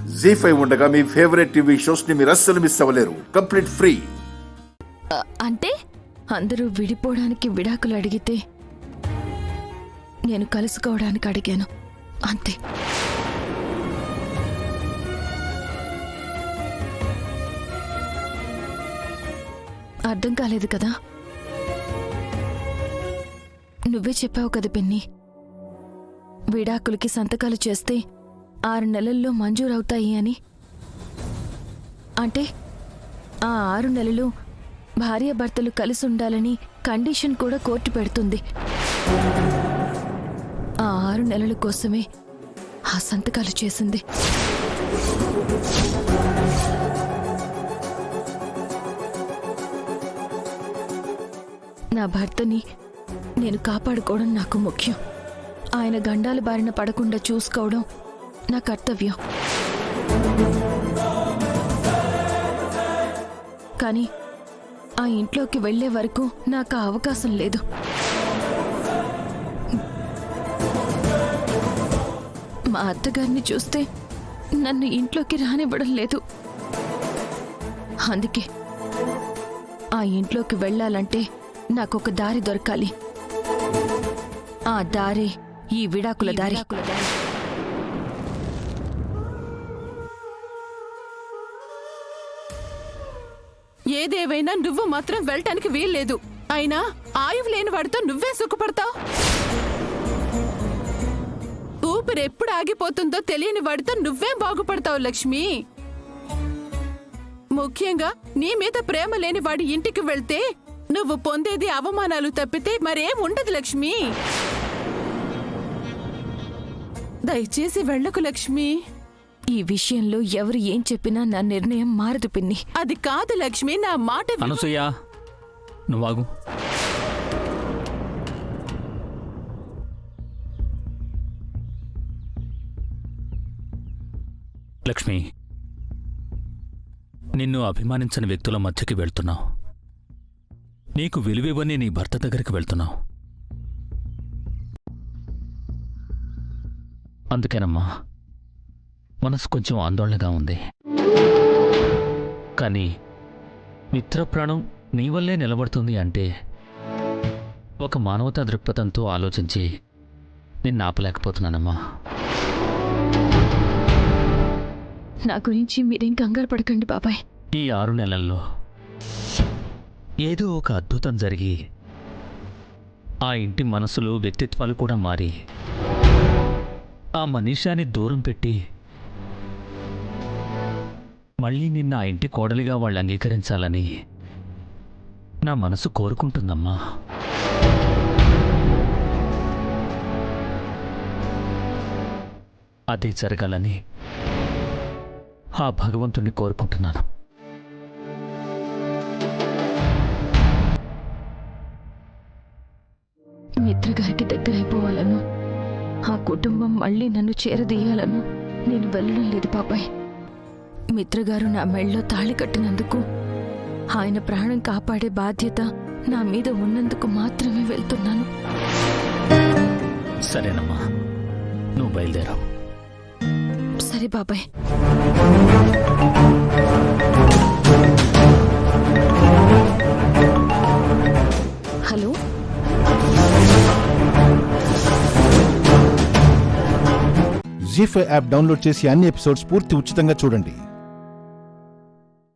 జీ5 ఉండగా మీ favourite TV shows ని మీరు అస్సలు మిస్ అవ్వలేరు. Complete free. అంటే అందరూ విడిపోవడానికి విడాకులు అడిగితే నేను కలుసుకోవడానికి అడిగాను, అంతే. అర్థం కాలేదు కదా? నువ్వే చెప్పావు కదా పిన్ని, విడాకులకి సంతకాలు చేస్తే 6 నెలల్లో మంజూరవుతాయి అని. అంటే ఆ 6 నెలలు భార్యాభర్తలు కలిసి ఉండాలని కండిషన్ కూడా కోర్టు పెడుతుంది. ఆ 6 నెలల కోసమే ఆ సంతకాలు చేసింది. నా భర్తని నేను కాపాడుకోవడం నాకు ముఖ్యం. ఆయన గండాల బారిన పడకుండా చూసుకోవడం నా కర్తవ్యం. కానీ ఆ ఇంట్లోకి వెళ్లే వరకు నాకు ఆ అవకాశం లేదు. మా అత్తగారిని చూస్తే నన్ను ఇంట్లోకి రానివ్వడం లేదు. అందుకే ఆ ఇంట్లోకి వెళ్ళాలంటే నాకొక దారి దొరకాలి. ఆ దారే ఈ విడాకుల దారి. ఏదేవైనా నువ్వు మాత్రం వెళ్ళటానికి వీల్లేదు. అయినా ఆయువు లేని వాడితో నువ్వే సుఖపడతావు. ఊపిరి ఎప్పుడు ఆగిపోతుందో తెలియని వాడితో నువ్వే బాగుపడతావు లక్ష్మి. ముఖ్యంగా నీ మీద ప్రేమ లేని వాడి ఇంటికి వెళ్తే నువ్వు పొందేది అవమానాలు తప్పితే మరేం ఉండదు లక్ష్మి. దయచేసి వెళ్ళకు లక్ష్మి. ఈ విషయంలో ఎవరు ఏం చెప్పినా నా నిర్ణయం మారదు పిన్ని. అది కాదు లక్ష్మి, నా మాట అనసూయ, నువ్వాగు. లక్ష్మి, నిన్ను అభిమానించని వ్యక్తుల మధ్యకి వెళ్తున్నావు. నీకు విలువివ్వని నీ భర్త దగ్గరికి వెళ్తున్నావు. అందుకేనమ్మా మనసు కొంచెం ఆందోళనగా ఉంది. కానీ మిత్రప్రాణం నీ వల్లే నిలబడుతుంది అంటే ఒక మానవతా దృక్పథంతో ఆలోచించి నిన్ను ఆపలేకపోతున్నానమ్మా. నా గురించి మీరేం కంగారు పడకండి బాబాయ్. ఈ 6 నెలల్లో ఏదో ఒక అద్భుతం జరిగి ఆ ఇంటి మనసులు, వ్యక్తిత్వాలు కూడా మారి ఆ మనీషాని దూరం పెట్టి మళ్ళీ నిన్న ఆ ఇంటి కోడలిగా వాళ్ళు అంగీకరించాలని నా మనసు కోరుకుంటుందమ్మా. అదే జరగాలని ఆ భగవంతుణ్ణి కోరుకుంటున్నాను. మిత్రగారికి దగ్గరైపోవాలను, ఆ కుటుంబం మళ్ళీ నన్ను చేరదీయాలను నేను వెళ్ళడం లేదు బాబాయ్. మిత్రగారు నా మెళ్ళలో తాళి కట్టినందుకు, ఆయన ప్రాణం కాపాడే బాధ్యత నా మీద ఉన్నందుకు మాత్రమే వెళ్తున్నాను. సరేనమ్మా, నువ్వు బయలుదేరావు. సరే బాబాయ్. హలో, జీ5 యాప్ డౌన్లోడ్ చేసి అన్ని ఎపిసోడ్స్ పూర్తి ఉచితంగా చూడండి.